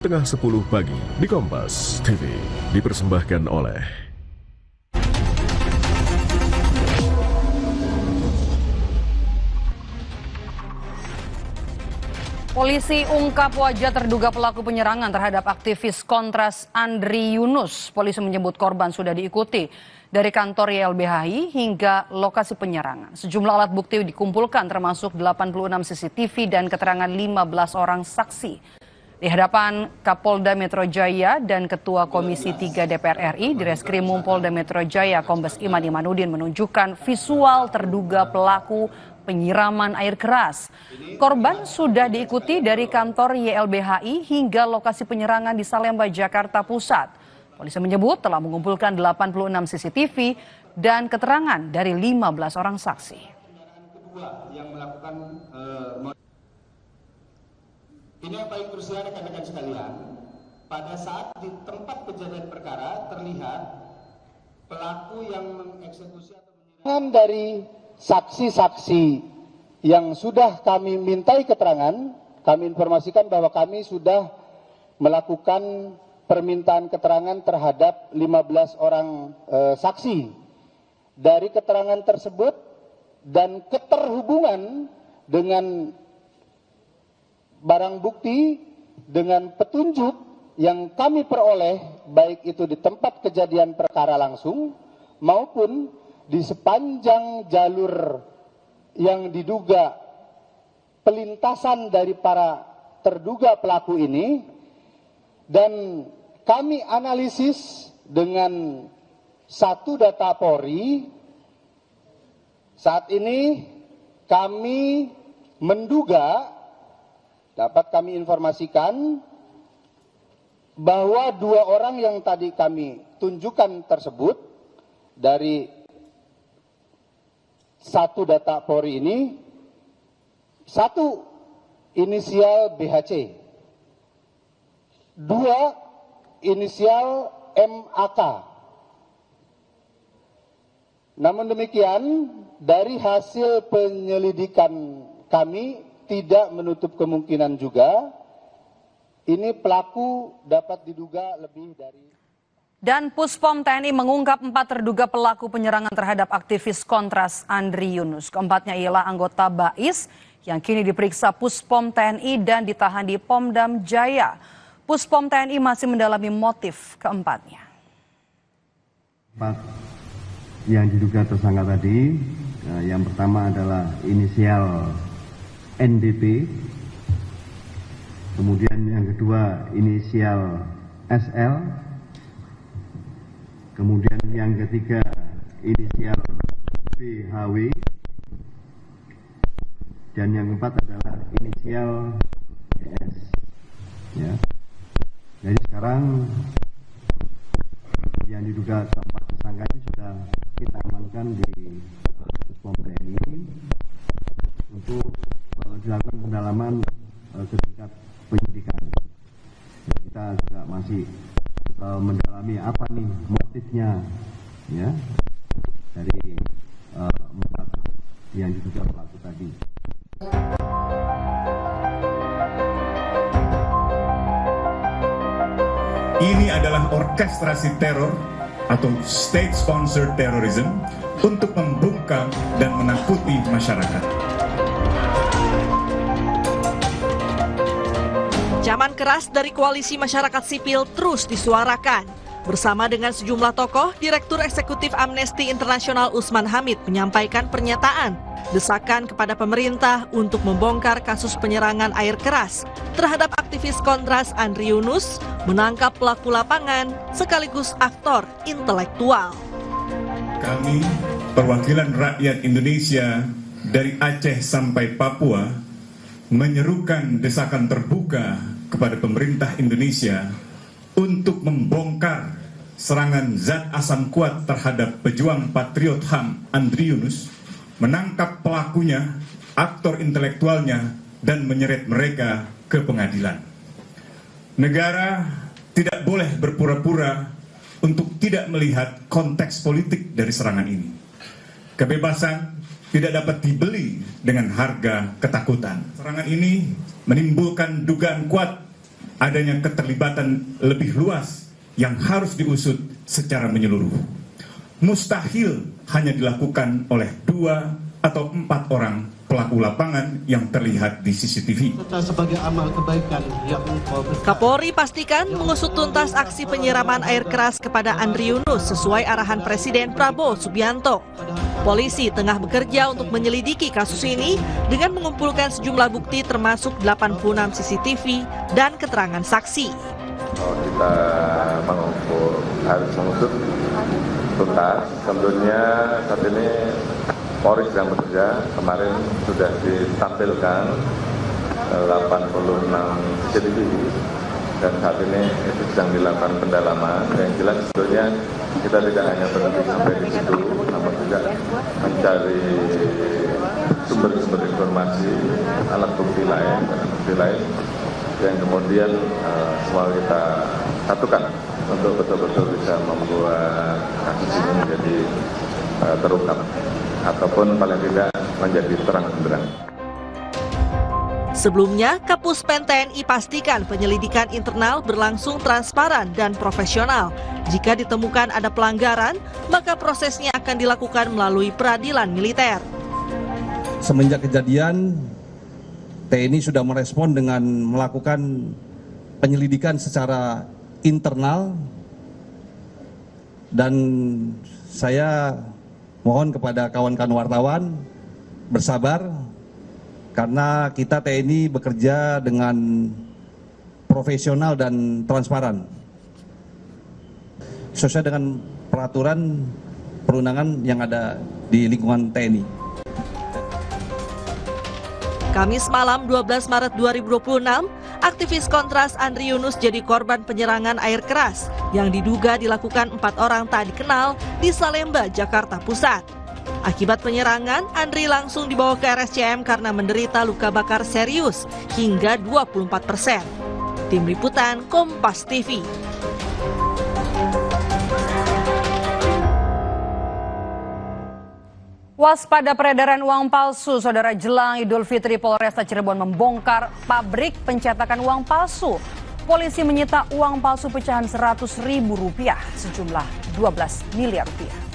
Tengah 10 pagi di Kompas TV dipersembahkan oleh Polisi ungkap wajah terduga pelaku penyerangan terhadap aktivis Kontras Andri Yunus. Polisi menyebut korban sudah diikuti dari kantor YLBHI hingga lokasi penyerangan. Sejumlah alat bukti dikumpulkan termasuk 86 CCTV dan keterangan 15 orang saksi. Di hadapan Kapolda Metro Jaya dan Ketua Komisi 3 DPR RI, Direskrimum Polda Metro Jaya Kombes Iman Imanuddin menunjukkan visual terduga pelaku penyiraman air keras. Korban sudah diikuti dari kantor YLBHI hingga lokasi penyerangan di Salemba, Jakarta Pusat. Polisi menyebut telah mengumpulkan 86 CCTV dan keterangan dari 15 orang saksi. Ini yang paling krusial rekan-rekan sekalian, pada saat di tempat kejadian perkara terlihat pelaku yang mengeksekusi atau menyerang dari saksi-saksi yang sudah kami mintai keterangan, kami informasikan bahwa kami sudah melakukan permintaan keterangan terhadap 15 orang saksi. Dari keterangan tersebut dan keterhubungan dengan barang bukti dengan petunjuk yang kami peroleh baik itu di tempat kejadian perkara langsung maupun di sepanjang jalur yang diduga pelintasan dari para terduga pelaku ini, dan kami analisis dengan satu data Polri. Saat ini kami menduga, dapat kami informasikan bahwa 2 orang yang tadi kami tunjukkan tersebut dari satu data Polri ini, satu inisial BHC, 2 inisial MAK. Namun demikian, dari hasil penyelidikan kami tidak menutup kemungkinan juga ini pelaku dapat diduga lebih dari. Dan Puspom TNI mengungkap 4 terduga pelaku penyerangan terhadap aktivis Kontras Andri Yunus. Keempatnya ialah anggota BAIS yang kini diperiksa Puspom TNI dan ditahan di Pomdam Jaya. Puspom TNI masih mendalami motif keempatnya. 4 yang diduga tersangka tadi, yang pertama adalah inisial NDP, kemudian yang kedua inisial SL, kemudian yang ketiga inisial BHW, dan yang keempat adalah inisial DS. Ya. Jadi sekarang yang diduga keempat tersangka ini sudah kita amankan di Puspom TNI untuk dilakukan pendalaman ke tingkat penyidikan. Kita juga masih mendalami apa nih motifnya, ya, dari 4 yang diduga pelaku tadi. Ini adalah orkestrasi teror atau state sponsored terrorism untuk membungkam dan menakuti masyarakat. Ancaman keras dari koalisi masyarakat sipil terus disuarakan. Bersama dengan sejumlah tokoh, Direktur Eksekutif Amnesty International Usman Hamid menyampaikan pernyataan desakan kepada pemerintah untuk membongkar kasus penyerangan air keras terhadap aktivis Kontras Andri Yunus, menangkap pelaku lapangan sekaligus aktor intelektual. Kami, perwakilan rakyat Indonesia dari Aceh sampai Papua, menyerukan desakan terbuka kepada pemerintah Indonesia untuk membongkar serangan zat asam kuat terhadap pejuang patriot HAM Andri Yunus, menangkap pelakunya, aktor intelektualnya, dan menyeret mereka ke pengadilan. Negara tidak boleh berpura-pura untuk tidak melihat konteks politik dari serangan ini. Kebebasan tidak dapat dibeli dengan harga ketakutan. Serangan ini menimbulkan dugaan kuat adanya keterlibatan lebih luas yang harus diusut secara menyeluruh. Mustahil hanya dilakukan oleh 2 atau 4 orang pelaku lapangan yang terlihat di CCTV. Sebagai amal kebaikan yang Kapolri pastikan mengusut tuntas aksi penyiraman air keras kepada Andri Yunus sesuai arahan Presiden Prabowo Subianto. Polisi tengah bekerja untuk menyelidiki kasus ini dengan mengumpulkan sejumlah bukti termasuk 86 CCTV dan keterangan saksi. Kita harus mengusut tuntas. Tentunya saat ini Polri sedang bekerja. Kemarin sudah ditampilkan 86 CCTV dan saat ini itu sedang dilakukan pendalaman. Yang jelas sebetulnya kita tidak hanya berhenti sampai di situ, namun juga mencari sumber-sumber informasi, alat bukti lain yang kemudian semua kita satukan untuk betul-betul bisa membuat kasus ini menjadi terungkap ataupun paling tidak menjadi terang benderang. Sebelumnya, Kapuspen TNI pastikan penyelidikan internal berlangsung transparan dan profesional. Jika ditemukan ada pelanggaran, maka prosesnya akan dilakukan melalui peradilan militer. Semenjak kejadian, TNI sudah merespon dengan melakukan penyelidikan secara internal dan saya mohon kepada kawan-kawan wartawan bersabar karena kita TNI bekerja dengan profesional dan transparan sesuai dengan peraturan perundangan yang ada di lingkungan TNI. Kamis malam 12 Maret 2026, aktivis Kontras Andri Yunus jadi korban penyerangan air keras yang diduga dilakukan 4 orang tak dikenal di Salemba, Jakarta Pusat. Akibat penyerangan, Andri langsung dibawa ke RSCM karena menderita luka bakar serius hingga 24%. Tim Liputan Kompas TV. Waspada peredaran uang palsu, Saudara. Jelang Idul Fitri, Polresta Cirebon membongkar pabrik pencetakan uang palsu. Polisi menyita uang palsu pecahan Rp100.000, sejumlah 12 miliar rupiah.